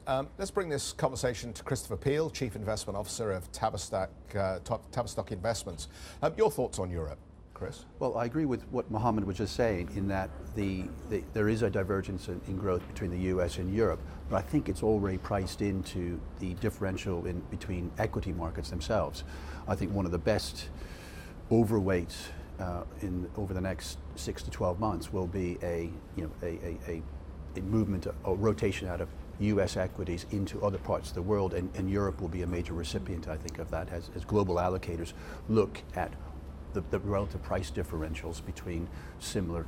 Let's bring this conversation to Christopher Peel, Chief Investment Officer of Tavistock Investments. Your thoughts on Europe, Chris? Well, I agree with what Mohammed was just saying in that there is a divergence in growth between the US and Europe, but I think it's already priced into the differential between equity markets themselves. I think one of the best overweights over the next 6 to 12 months will be a movement, a rotation out of U.S. equities into other parts of the world, and Europe will be a major recipient, I think, of that as global allocators look at the relative price differentials between similar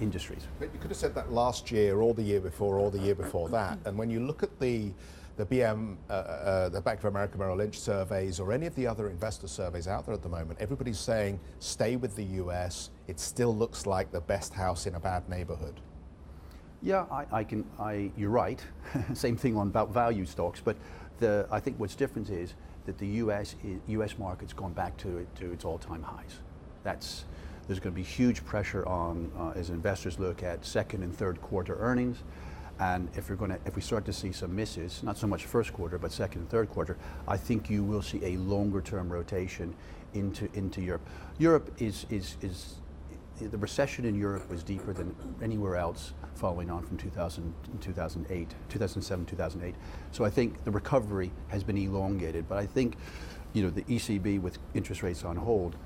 industries. But you could have said that last year, or the year before, or the year before that. And when you look at the Bank of America Merrill Lynch surveys, or any of the other investor surveys out there at the moment, everybody's saying stay with the U.S. It still looks like the best house in a bad neighborhood. Yeah, you're right. Same thing about value stocks, but I think what's different is that the U.S. market's gone back to its all-time highs. There's going to be huge pressure on as investors look at second and third quarter earnings, and if we start to see some misses, not so much first quarter, but second and third quarter, I think you will see a longer-term rotation into Europe. Europe is the recession in Europe was deeper than anywhere else following on from 2007, 2008. So I think the recovery has been elongated, but I think, the ECB with interest rates on hold,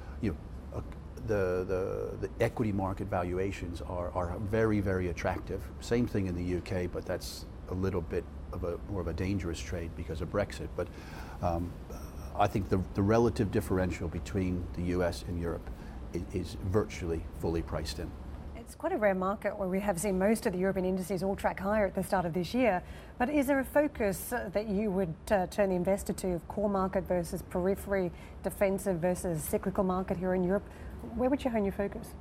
the equity market valuations are very, very attractive. Same thing in the UK, but that's a little bit more of a dangerous trade because of Brexit. But I think the relative differential between the US and Europe is virtually fully priced in. It's quite a rare market where we have seen most of the European indices all track higher at the start of this year. But is there a focus that you would turn the investor to, of core market versus periphery, defensive versus cyclical market here in Europe? Where would you hone your focus?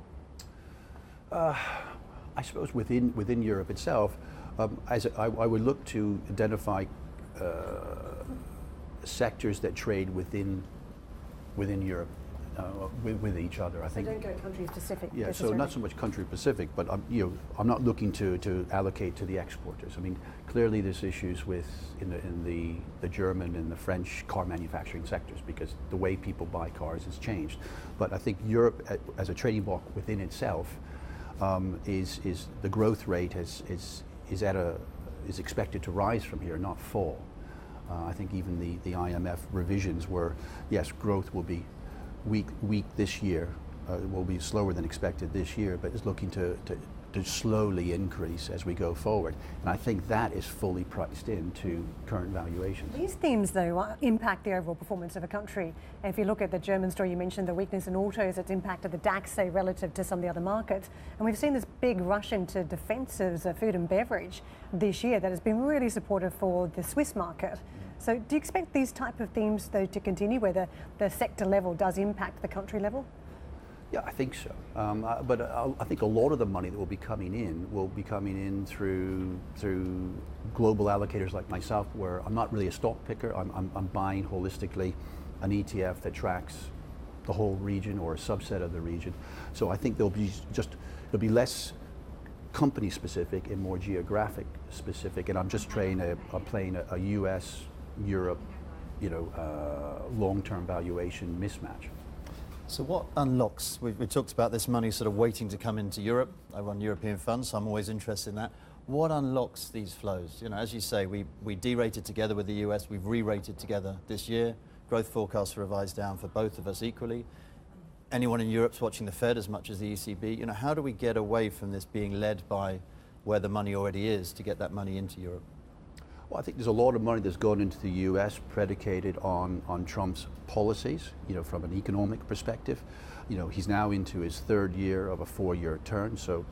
I suppose within Europe itself, I would look to identify sectors that trade within Europe. With each other, I think. So don't go country specific. Yeah, so not so much country specific, but I'm not looking to allocate to the exporters. I mean, clearly there's issues in the German and the French car manufacturing sectors because the way people buy cars has changed. But I think Europe, as a trading bloc within itself, is the growth rate is expected to rise from here, not fall. I think even the IMF revisions were, yes, growth will be weak this year, will be slower than expected this year, but is looking to slowly increase as we go forward. And I think that is fully priced into current valuations. These themes, though, impact the overall performance of a country. If you look at the German story, you mentioned the weakness in autos, it's impacted the DAX, say, relative to some of the other markets. And we've seen this big rush into defensives, food and beverage this year that has been really supportive for the Swiss market. So do you expect these type of themes, though, to continue where the sector level does impact the country level? Yeah, I think so. But I think a lot of the money that will be coming in through global allocators like myself, where I'm not really a stock picker. I'm buying holistically an ETF that tracks the whole region or a subset of the region. So I think there'll be less company specific and more geographic specific. And I'm just playing a U.S. Europe, long-term valuation mismatch. So what unlocks, we talked about this money sort of waiting to come into Europe. I run European funds, so I'm always interested in that. What unlocks these flows? As you say, we derated together with the US, we've re-rated together this year. Growth forecasts are revised down for both of us equally. Anyone in Europe's watching the Fed as much as the ECB. How do we get away from this being led by where the money already is to get that money into Europe? Well, I think there's a lot of money that's gone into the U.S. predicated on Trump's policies, from an economic perspective. He's now into his third year of a 4-year term, so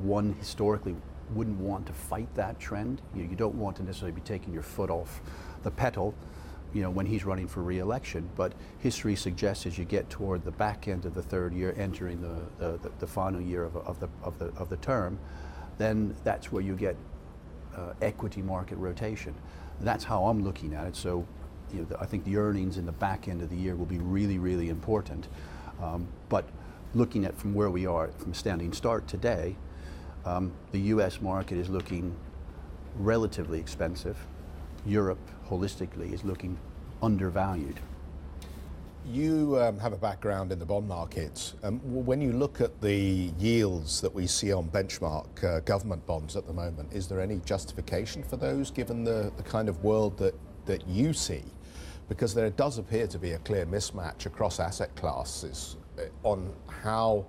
one historically wouldn't want to fight that trend. You don't want to necessarily be taking your foot off the pedal, when he's running for re-election. But history suggests as you get toward the back end of the third year, entering the final year of the term, then that's where you get equity market rotation. That's how I'm looking at it. So, I think the earnings in the back end of the year will be really, really important. But looking at from where we are from a standing start today, the U.S. market is looking relatively expensive. Europe, holistically, is looking undervalued. You have a background in the bond markets. When you look at the yields that we see on benchmark government bonds at the moment, is there any justification for those given the kind of world that you see? Because there does appear to be a clear mismatch across asset classes on how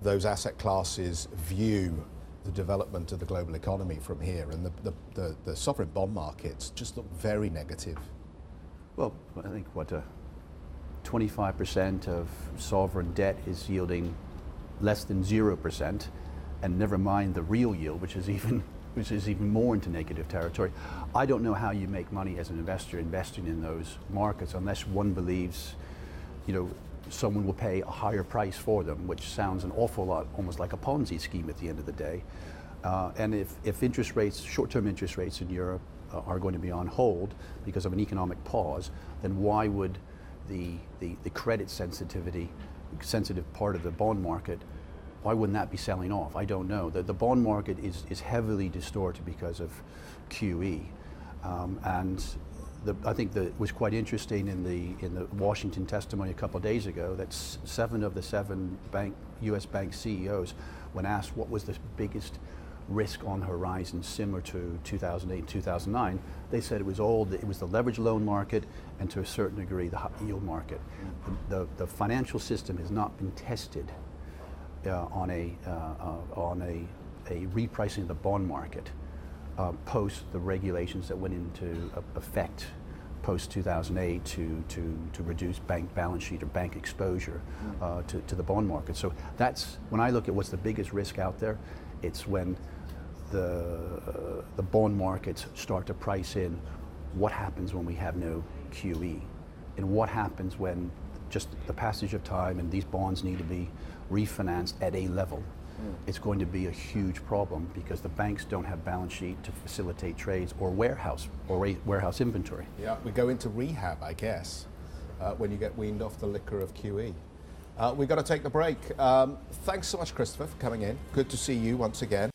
those asset classes view the development of the global economy from here, and the sovereign bond markets just look very negative. Well, I think 25% of sovereign debt is yielding less than 0%, and never mind the real yield, which is even more into negative territory. I don't know how you make money as an investor investing in those markets unless one believes, someone will pay a higher price for them, which sounds an awful lot almost like a Ponzi scheme at the end of the day. And if interest rates, short-term interest rates in Europe are going to be on hold because of an economic pause, then why would the credit sensitive part of the bond market, why wouldn't that be selling off? I don't know. The bond market is heavily distorted because of QE. And I think that it was quite interesting in the Washington testimony a couple of days ago that 7 of the 7 U.S. bank CEOs, when asked what was the biggest risk on the horizon similar to 2008 and 2009, they said it was the leveraged loan market and to a certain degree the high yield market. The financial system has not been tested on a repricing of the bond market post the regulations that went into effect post 2008 to reduce bank balance sheet or bank exposure to the bond market. So that's when I look at what's the biggest risk out there. It's when the bond markets start to price in what happens when we have no QE, and what happens when just the passage of time and these bonds need to be refinanced at a level. It's going to be a huge problem because the banks don't have balance sheet to facilitate trades or warehouse inventory. Yeah, we go into rehab, I guess, when you get weaned off the liquor of QE. We've got to take the break. Thanks so much, Christopher, for coming in. Good to see you once again.